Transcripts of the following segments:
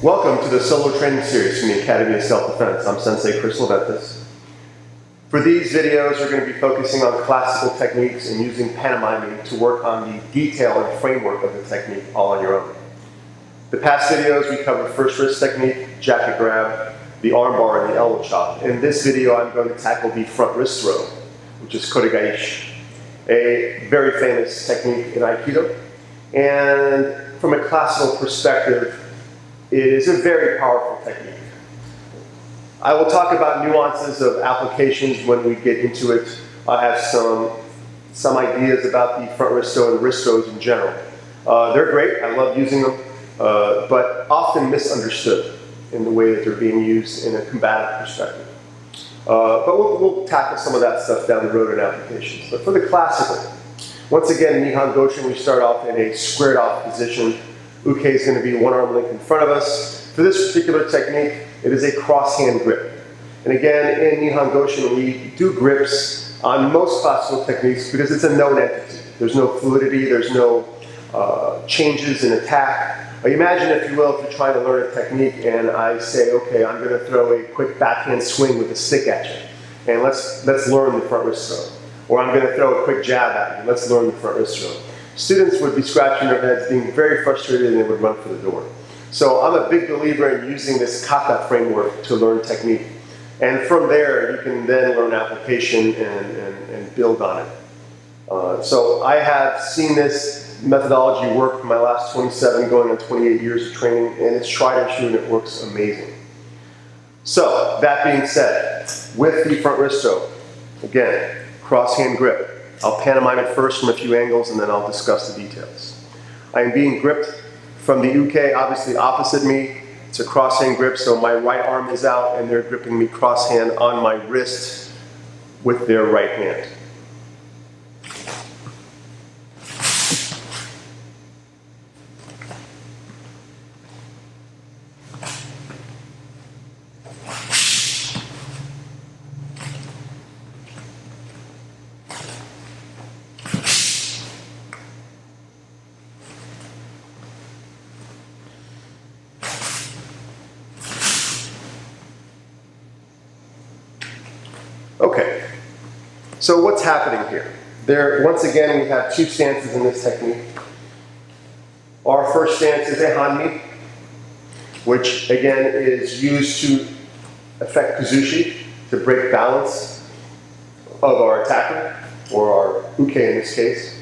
Welcome to the solo training series from the Academy of Self-Defense. I'm Sensei Leventis. For these videos, we're going to be focusing on classical techniques and using pantomiming to work on the detail and framework of the technique all on your own. The past videos, we covered first wrist technique, jacket grab, the arm bar, and the elbow chop. In this video, I'm going to tackle the front wrist throw, which is kotegaishi, a very famous technique in Aikido. And from a classical perspective, it is a very powerful technique. I will talk about nuances of applications when we get into it. I have some ideas about the front wrist throw and wrist throws in general. They're great, I love using them, but often misunderstood in the way that they're being used in a combative perspective. But we'll tackle some of that stuff down the road in applications. But for the classical, once again, in Nihon Goshin, we start off in a squared off position. Uke is going to be one arm length in front of us. For this particular technique, it is a cross hand grip. And again, in Nihon Goshin, we do grips on most classical techniques because it's a known entity. There's no fluidity, there's no changes in attack. Imagine, if you will, if you're trying to learn a technique and I say, okay, I'm going to throw a quick backhand swing with a stick at you. And let's learn the front wrist throw. Or I'm going to throw a quick jab at you. Let's learn the front wrist throw. Students would be scratching their heads, being very frustrated, and they would run for the door. So I'm a big believer in using this kata framework to learn technique. And from there, you can then learn application and build on it. So I have seen this methodology work for my last 27, going on 28 years of training, and it's tried and true, and it works amazing. So, that being said, with the front wrist throw, again, cross hand grip. I'll pantomime it first from a few angles, and then I'll discuss the details. I am being gripped from the uke, obviously opposite me. It's a cross hand grip, so my right arm is out, and they're gripping me cross hand on my wrist with their right hand. Okay, so what's happening here? Once again, we have two stances in this technique. Our first stance is a hanmi, which again is used to affect kazushi, to break balance of our attacker, or our uke in this case.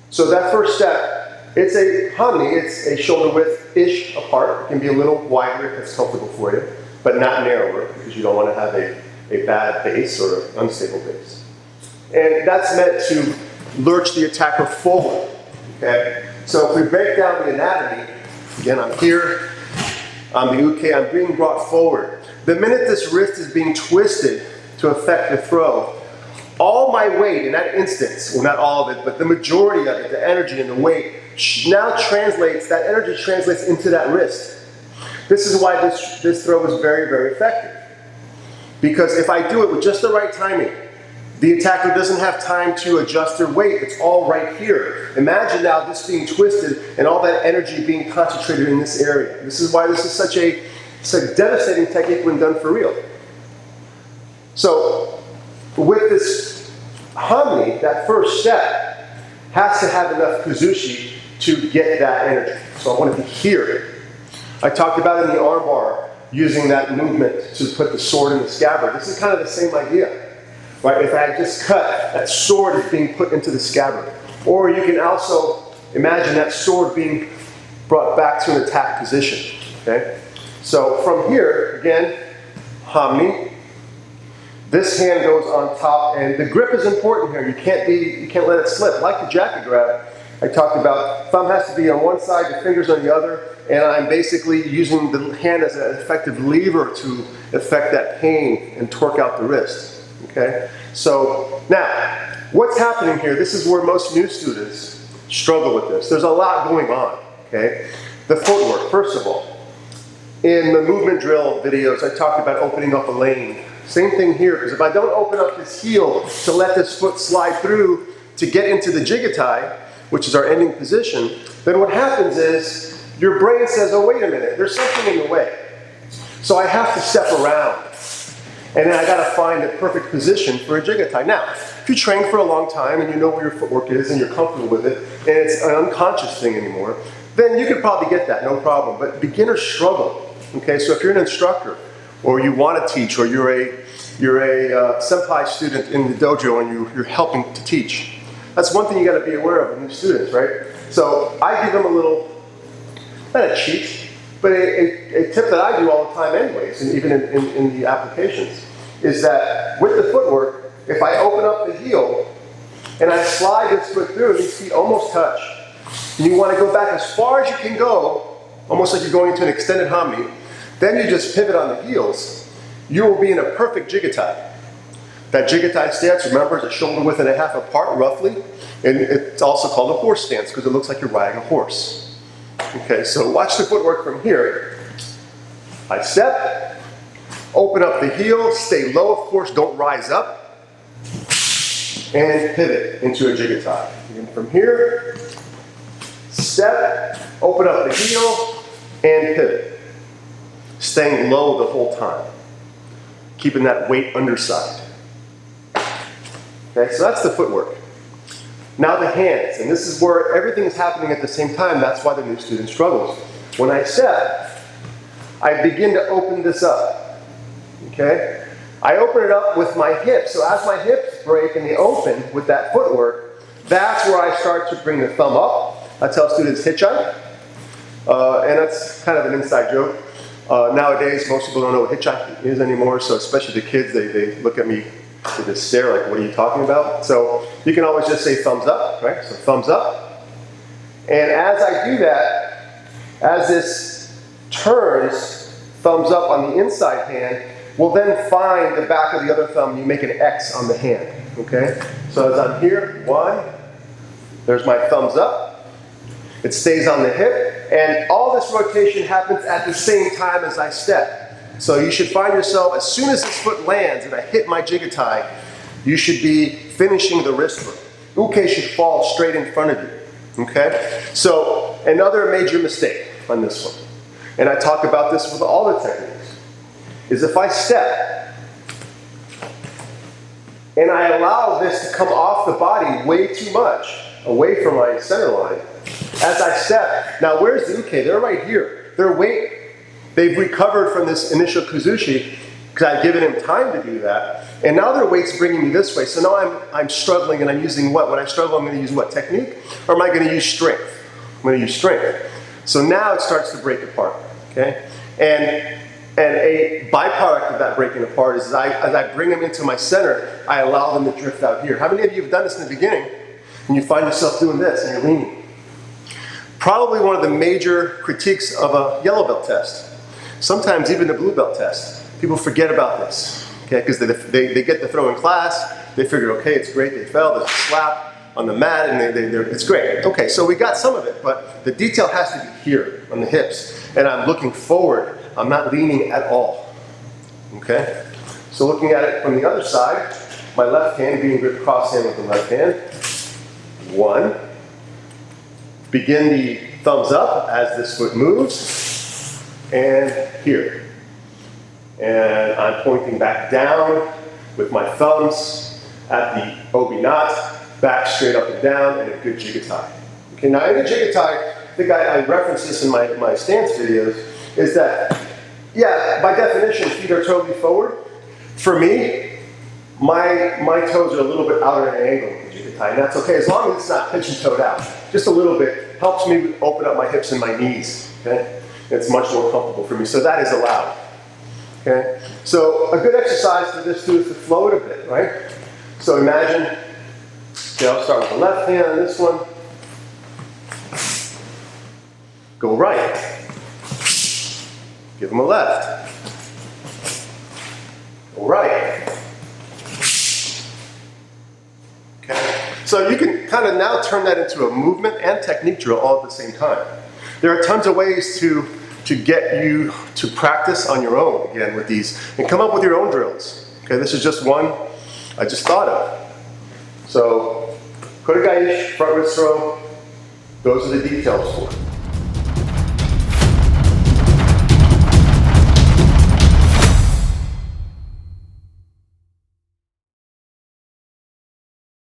So that first step, it's a hanmi, it's a shoulder width-ish apart. It can be a little wider if it's comfortable for you, but not narrower, because you don't want to have a bad base or an unstable base. And that's meant to lurch the attacker forward, okay? So if we break down the anatomy, again, I'm here, I'm the uke, I'm being brought forward. The minute this wrist is being twisted to affect the throw, all my weight in that instance, well, not all of it, but the majority of it, the energy and the weight, now that energy translates into that wrist. This is why this throw is very, very effective. Because if I do it with just the right timing, the attacker doesn't have time to adjust their weight. It's all right here. Imagine now this being twisted and all that energy being concentrated in this area. This is why this is such a devastating technique when done for real. So with this hanmi, that first step has to have enough kazushi to get that energy. So I want to be here. I talked about in the arm bar, using that movement to put the sword in the scabbard. This is kind of the same idea, right? If I had just cut, that sword is being put into the scabbard. Or you can also imagine that sword being brought back to an attack position, okay? So from here, again, hanmi. This hand goes on top, and the grip is important here. You can't let it slip. Like the jacket grab I talked about, thumb has to be on one side, the fingers on the other, and I'm basically using the hand as an effective lever to affect that pain and torque out the wrist, okay? So, now, what's happening here? This is where most new students struggle with this. There's a lot going on, okay? The footwork, first of all. In the movement drill videos, I talked about opening up a lane. Same thing here, because if I don't open up this heel to let this foot slide through to get into the jigatai, which is our ending position, then what happens is your brain says, oh, wait a minute, there's something in the way. So I have to step around. And then I got to find the perfect position for a jigatai. Now, if you train for a long time and you know where your footwork is and you're comfortable with it, and it's an unconscious thing anymore, then you could probably get that, no problem. But beginners struggle. Okay, so if you're an instructor, or you want to teach, or you're a senpai student in the dojo and you're helping to teach, that's one thing you got to be aware of with new students, right? So I give them a little, not a cheat, but a tip that I do all the time anyways, and even in the applications, is that with the footwork, if I open up the heel and I slide this foot through and these feet almost touch, and you want to go back as far as you can go, almost like you're going into an extended hami, then you just pivot on the heels, you will be in a perfect jigatai. That jigatai stance, remember, is a shoulder width and a half apart, roughly, and it's also called a horse stance because it looks like you're riding a horse. Okay, so watch the footwork from here. I step, open up the heel, stay low, of course, don't rise up, and pivot into a jigatai. And from here, step, open up the heel, and pivot. Staying low the whole time. Keeping that weight underside. Okay, so that's the footwork. Now the hands, and this is where everything is happening at the same time. That's why the new student struggles. When I step, I begin to open this up. Okay? I open it up with my hips. So as my hips break and they open with that footwork, that's where I start to bring the thumb up. I tell students hitchhike, and that's kind of an inside joke. Nowadays, most people don't know what hitchhike is anymore, so especially the kids, they look at me with a stare like, what are you talking about? So you can always just say thumbs up, right? So thumbs up. And as I do that, as this turns, thumbs up on the inside hand, we'll then find the back of the other thumb, you make an X on the hand, okay? So as I'm here, one, there's my thumbs up. It stays on the hip, and all this rotation happens at the same time as I step. So you should find yourself, as soon as this foot lands and I hit my jigatai, you should be finishing the wrist work. Uke should fall straight in front of you, okay? So another major mistake on this one, and I talk about this with all the techniques, is if I step and I allow this to come off the body way too much, away from my center line, as I step, now where's the uke? They're right here. Their weight, they've recovered from this initial kuzushi because I've given him time to do that. And now their weight's bringing me this way. So now I'm struggling, and I'm using what? When I struggle, I'm going to use what? Technique? Or am I going to use strength? I'm going to use strength. So now it starts to break apart, okay? And a byproduct of that breaking apart is as I bring them into my center, I allow them to drift out here. How many of you have done this in the beginning and you find yourself doing this and you're leaning? Probably one of the major critiques of a yellow belt test. Sometimes even the blue belt test. People forget about this, okay? Because they get the throw in class, they figure, okay, it's great, they fell, there's a slap on the mat, and it's great. Okay, so we got some of it, but the detail has to be here on the hips. And I'm looking forward, I'm not leaning at all, okay? So looking at it from the other side, my left hand being gripped cross hand with the left hand. One. Begin the thumbs up as this foot moves, and here. And I'm pointing back down with my thumbs at the obi knot, back straight up and down, and a good jigatai. Okay, now in a jigatai, I think I referenced this in my stance videos, is that, yeah, by definition, feet are totally forward. For me, my toes are a little bit out at an angle in the jigatai, and that's okay, as long as it's not pinch-and-toed out. Just a little bit helps me open up my hips and my knees, okay? It's much more comfortable for me, so that is allowed, okay? So a good exercise for this too is to flow it a bit, right? So imagine, okay, I'll start with the left hand on this one. Go right. Give them a left. Go right. Okay? So you can kind of now turn that into a movement and technique drill all at the same time. There are tons of ways to get you to practice on your own, again, with these, and come up with your own drills. Okay, this is just one I just thought of. So, Kodagaishi, front wrist throw, those are the details for it.